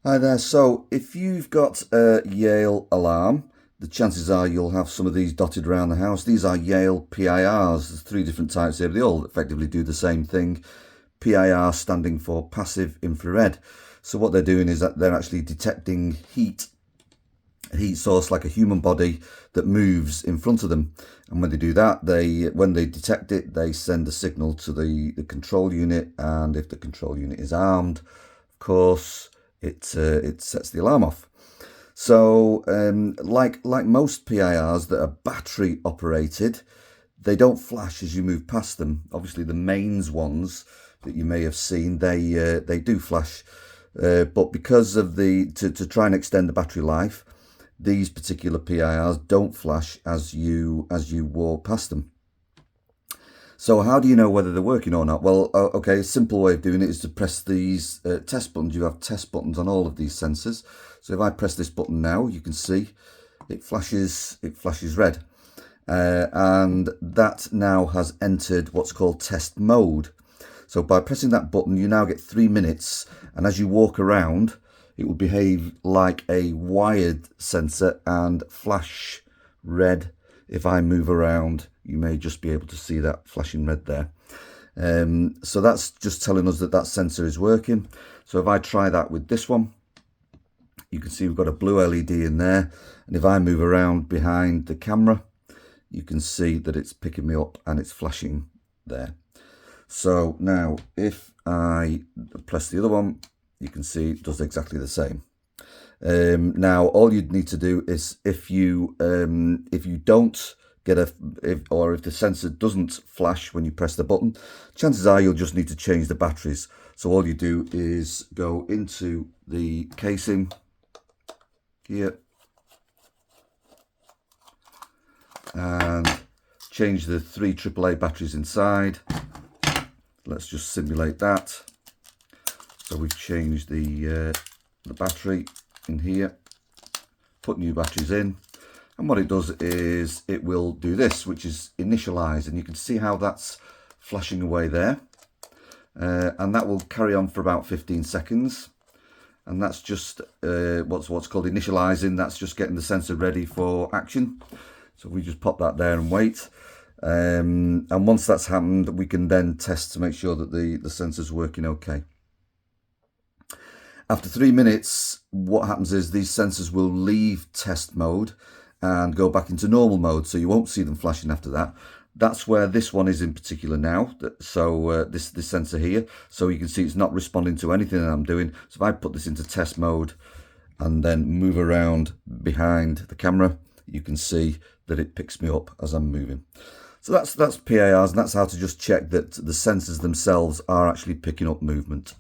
Hi there. So if you've got a Yale alarm, the chances are you'll have some of these dotted around the house. These are Yale PIRs. There's three different types here. They all effectively do the same thing. PIR standing for passive infrared. So what they're doing is that they're actually detecting heat source like a human body that moves in front of them. And when they do that, when they detect it, they send a signal to the control unit. And if the control unit is armed, of course, it sets the alarm off. So like most PIRs that are battery operated, they don't flash as you move past them. Obviously the mains ones that you may have seen, they do flash, but because of to try and extend the battery life, these particular PIRs don't flash as you walk past them. So how do you know whether they're working or not? Well, okay, a simple way of doing it is to press these test buttons. You have test buttons on all of these sensors. So if I press this button now, you can see it flashes red. And that now has entered what's called test mode. So by pressing that button, you now get 3 minutes. And as you walk around, it will behave like a wired sensor and flash red. If I move around, you may just be able to see that flashing red there. So that's just telling us that that sensor is working. So if I try that with this one, you can see we've got a blue LED in there. And if I move around behind the camera, you can see that it's picking me up and it's flashing there. So now if I press the other one, you can see it does exactly the same. Now all you'd need to do is if you don't get if the sensor doesn't flash when you press the button, chances are you'll just need to change the batteries. So all you do is go into the casing here and change the 3 AAA batteries inside. Let's just simulate that. So we've changed the battery in here, put new batteries in, and what it does is it will do this, which is initialize, and you can see how that's flashing away there, and that will carry on for about 15 seconds, and that's just what's called initializing. That's just getting the sensor ready for action. So we just pop that there and wait, and once that's happened, we can then test to make sure that the sensor's working okay. After 3 minutes, what happens is these sensors will leave test mode and go back into normal mode, so you won't see them flashing after that. That's where this one is in particular now. So this sensor here, so you can see it's not responding to anything that I'm doing. So if I put this into test mode and then move around behind the camera, you can see that it picks me up as I'm moving. So that's PIRs, and that's how to just check that the sensors themselves are actually picking up movement.